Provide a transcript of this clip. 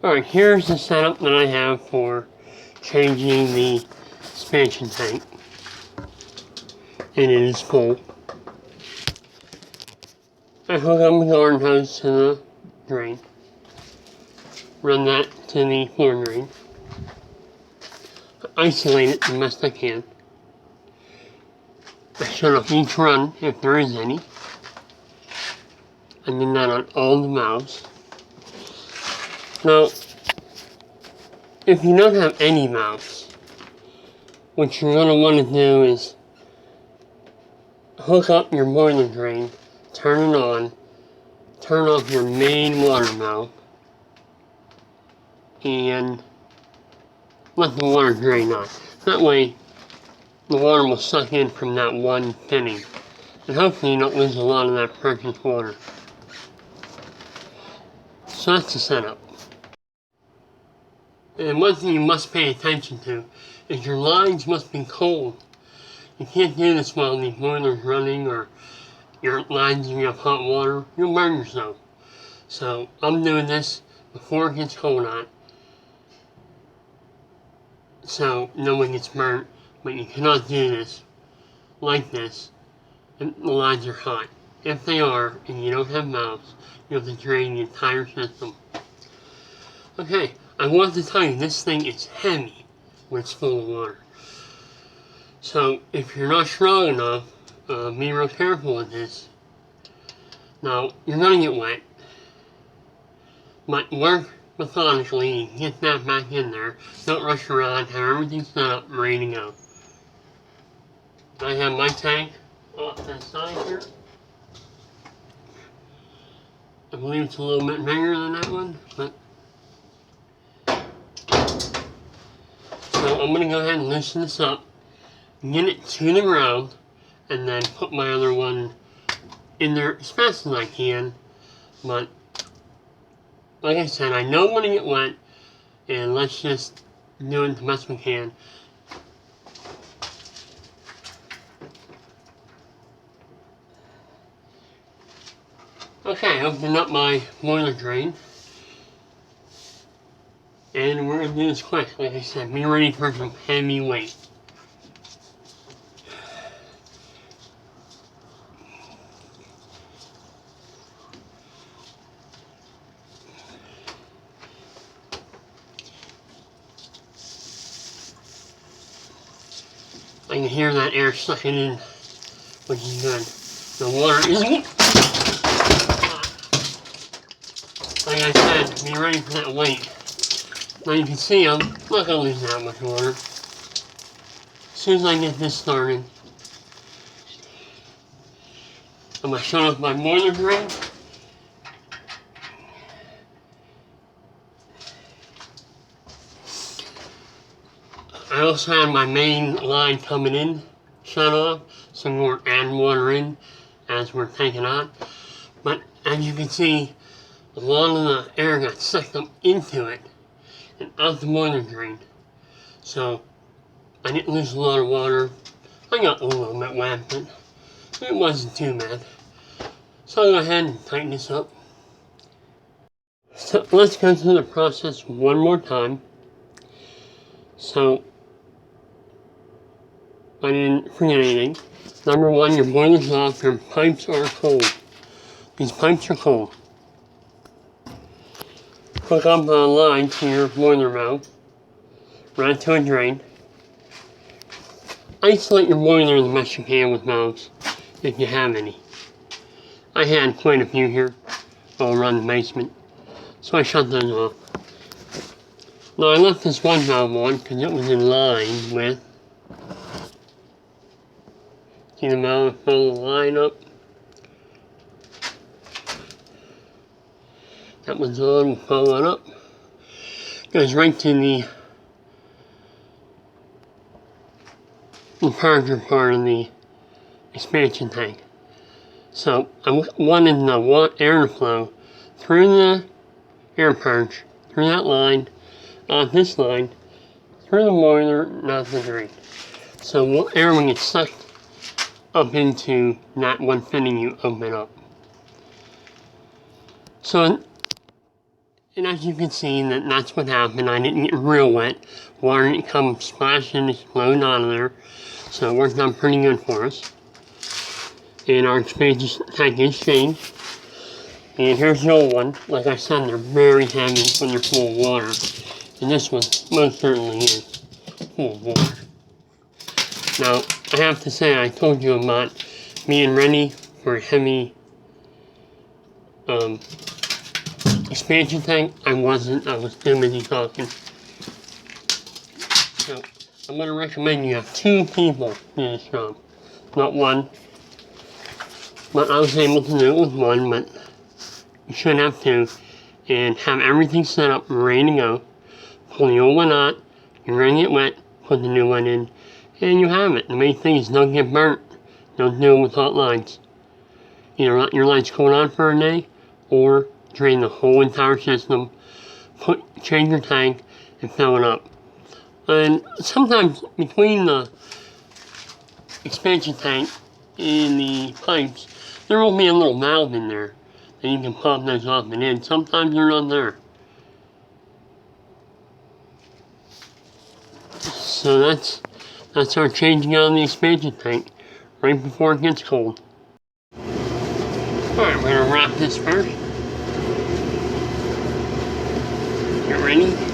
Alright, here's the setup that I have for changing the expansion tank. And it is full. I hook up the garden hose to the drain. Run that to the floor drain. Isolate it the best I can. I shut off each run if there is any. And then that on all the valves. Now, if you don't have any valves, what you're going to want to do is hook up your boiler drain, turn it on, turn off your main water valve, and let the water drain on. That way, the water will suck in from that one pinning, and hopefully you don't lose a lot of that precious water. So that's the setup. And one thing you must pay attention to is your lines must be cold. You can't do this while the boiler's running or your lines giving up hot water. You'll burn yourself. So I'm doing this before it gets cold out, so no one gets burnt. But you cannot do this like this if the lines are hot. If they are, and you don't have valves, you have to drain the entire system. Okay, I want to tell you this thing is heavy when it's full of water. So if you're not strong enough, be real careful with this. Now, you're going to get wet, but work methodically and get that back in there. Don't rush around, have everything set up and ready to go. I have my tank off to the side here. I believe it's a little bit bigger than that one, but so I'm going to go ahead and loosen this up, get it to the ground, and then put my other one in there as fast as I can. But like I said, I know when to get wet, and let's just do it the best we can. Okay, I opened up my boiler drain. And we're going to do this quick. Like I said, be ready for some heavy weight. I can hear that air sucking in, which is good. The water isn't. Like I said, be ready for that weight. Now you can see I'm not going to lose that much water. As soon as I get this started, I'm going to shut off my boiler drain. I also had my main line coming in shut off, so we weren't adding water in as we're taking out. But as you can see, a lot of the air got sucked up into it and out the boiler drain. So I didn't lose a lot of water. I got a little bit wet, but it wasn't too bad. So I'll go ahead and tighten this up. So let's go through the process one more time. So I didn't forget anything. Number one, your boiler's off, your pipes are cold. These pipes are cold. Hook up a line to your boiler valve, run it to a drain. Isolate your boiler the best you can with valves, if you have any. I had quite a few here around the basement, so I shut those off. Now I left this one valve on because it was in line with, see the valve fill the line up. That one's on, we'll follow it up. Goes right to the purger part of the expansion tank. So I wanted the air to flow through the air purge, through that line, on this line, through the boiler, not the drain. So air will get sucked up into that one fitting you open up. So And as you can see, that's what happened. I didn't get real wet. Water didn't come splashing and exploding out of there. So it worked out pretty good for us. And our expansion tank is changed. And here's the old one. Like I said, they're very heavy when they're full of water. And this one most certainly is full of water. Now, I have to say, I told you about being ready for a heavy expansion tank. I wasn't. I was too busy talking. So, I'm going to recommend you have 2 people do this job, not 1. But I was able to do it with 1, but you should have 2. And have everything set up, ready to go. Pull the old one out, you're ready to get wet, put the new one in, and you have it. The main thing is don't get burnt. Don't deal with hot lines. Either let your lights cool on for a day, or drain the whole entire system, change your tank, and fill it up. And sometimes between the expansion tank and the pipes, there will be a little valve in there, and you can pop those off and in. Sometimes they're not there. So that's our changing out of the expansion tank right before it gets cold. Alright, we're gonna wrap this first. Get ready.